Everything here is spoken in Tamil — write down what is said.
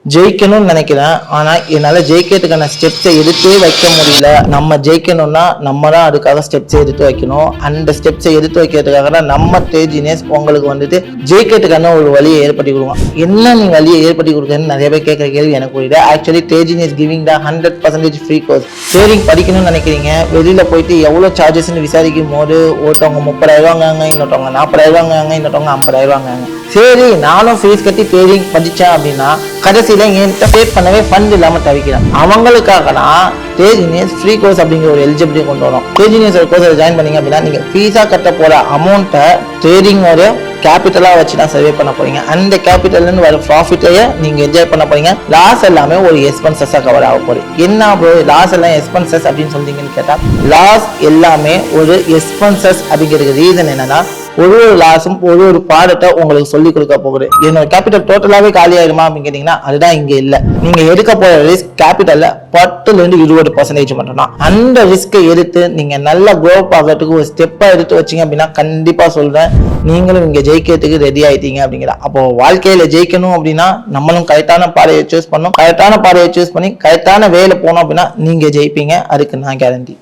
ஜெயிக்கணும்னு நினைக்கிறேன். ஆனா என்னால ஜெயிக்கிறதுக்கான ஸ்டெப்ஸை எடுத்தே வைக்க முடியல. நம்ம ஜெயிக்கணும்னா நம்ம தான் அதுக்காக ஸ்டெப்ஸை எடுத்து வைக்கணும். அந்த ஸ்டெப்ஸை எடுத்து வைக்கிறதுக்காக தான் நம்ம தேஜினேஸ் உங்களுக்கு வந்துட்டு ஜெயிக்கிறதுக்கான ஒரு வழியை ஏற்படுத்தி கொடுக்கும். என்ன நீ வழியை ஏற்படுத்தி கொடுக்குறேன்னு நிறைய பேர் கேட்குற கேள்வி எனக்கு புரியுது. ஆக்சுவலி தேஜினேஸ் giving the 100% free course. Trading படிக்கணும்னு நினைக்கிறீங்க, வெளியில போயிட்டு எவ்வளோ சார்ஜஸ்ன்னு விசாரிக்கும் போது ஒருத்தவங்க 30,000 இன்னொருத்தவங்க 40,000 இன்னொருத்தவங்க 50,000. சரி நானும் ஃபீஸ் கட்டி ட்ரேடிங் படித்தேன் அப்படின்னா கடைசியில் என்கிட்ட பே பண்ணவே ஃபண்ட் இல்லாமல் தவிக்கிறேன். அவங்களுக்காக நான் தேஜினியஸ் ஃப்ரீ கோர்ஸ் அப்படிங்கிற ஒரு எலிஜிபிலிட்டி கொண்டு வரோம். தேஜினியஸ் ஒரு கோர்ஸை ஜாயின் பண்ணீங்க அப்படின்னா நீங்கள் ஃபீஸாக கட்ட போகிற அமௌண்ட்டை ட்ரேடிங்கோட கேபிட்டலாக வச்சு தான் சர்வே பண்ண போறீங்க. அந்த கேபிட்டல்னு வர ப்ராஃபிட்டையே நீங்கள் என்ஜாய் பண்ண போறீங்க. லாஸ் எல்லாமே ஒரு எக்ஸ்பென்சஸாக கவர் ஆக போகுது. என்ன லாஸ் எல்லாம் எக்ஸ்பென்சஸ் அப்படின்னு சொல்றீங்கன்னு கேட்டால், லாஸ் எல்லாமே ஒரு எக்ஸ்பென்சஸ் அப்படிங்கிறதுக்கு ரீசன் என்னன்னா, ஒரு லாஸும் ஒரு பாடத்தை உங்களுக்கு சொல்லி கொடுக்க போகுது. என்னோட கேபிட்டல் டோட்டலாவே காலி ஆயிடுமா அப்படின்னு கேட்டீங்கன்னா அதுதான் இங்க இல்ல. நீங்க எடுக்க போற ரிஸ்க் கேபிட்டல்ல 10-20% மட்டும் தான். அந்த ரிஸ்கை எடுத்து நீங்க நல்லா க்ரோ ஆகிறதுக்கு ஒரு ஸ்டெப்பா எடுத்து வச்சீங்க அப்படின்னா கண்டிப்பா சொல்றேன் நீங்களும் இங்க ஜெயிக்கிறதுக்கு ரெடி ஆயிட்டீங்க அப்படிங்கிற. அப்போ வாழ்க்கையில ஜெயிக்கணும் அப்படின்னா நம்மளும் கரெக்டான பாதையை சூஸ் பண்ணணும். கரெக்டான பாதையை சூஸ் பண்ணி கரெக்டான வேலை போனோம் அப்படின்னா நீங்க ஜெயிப்பீங்க. அதுக்கு நான் கேரண்டி.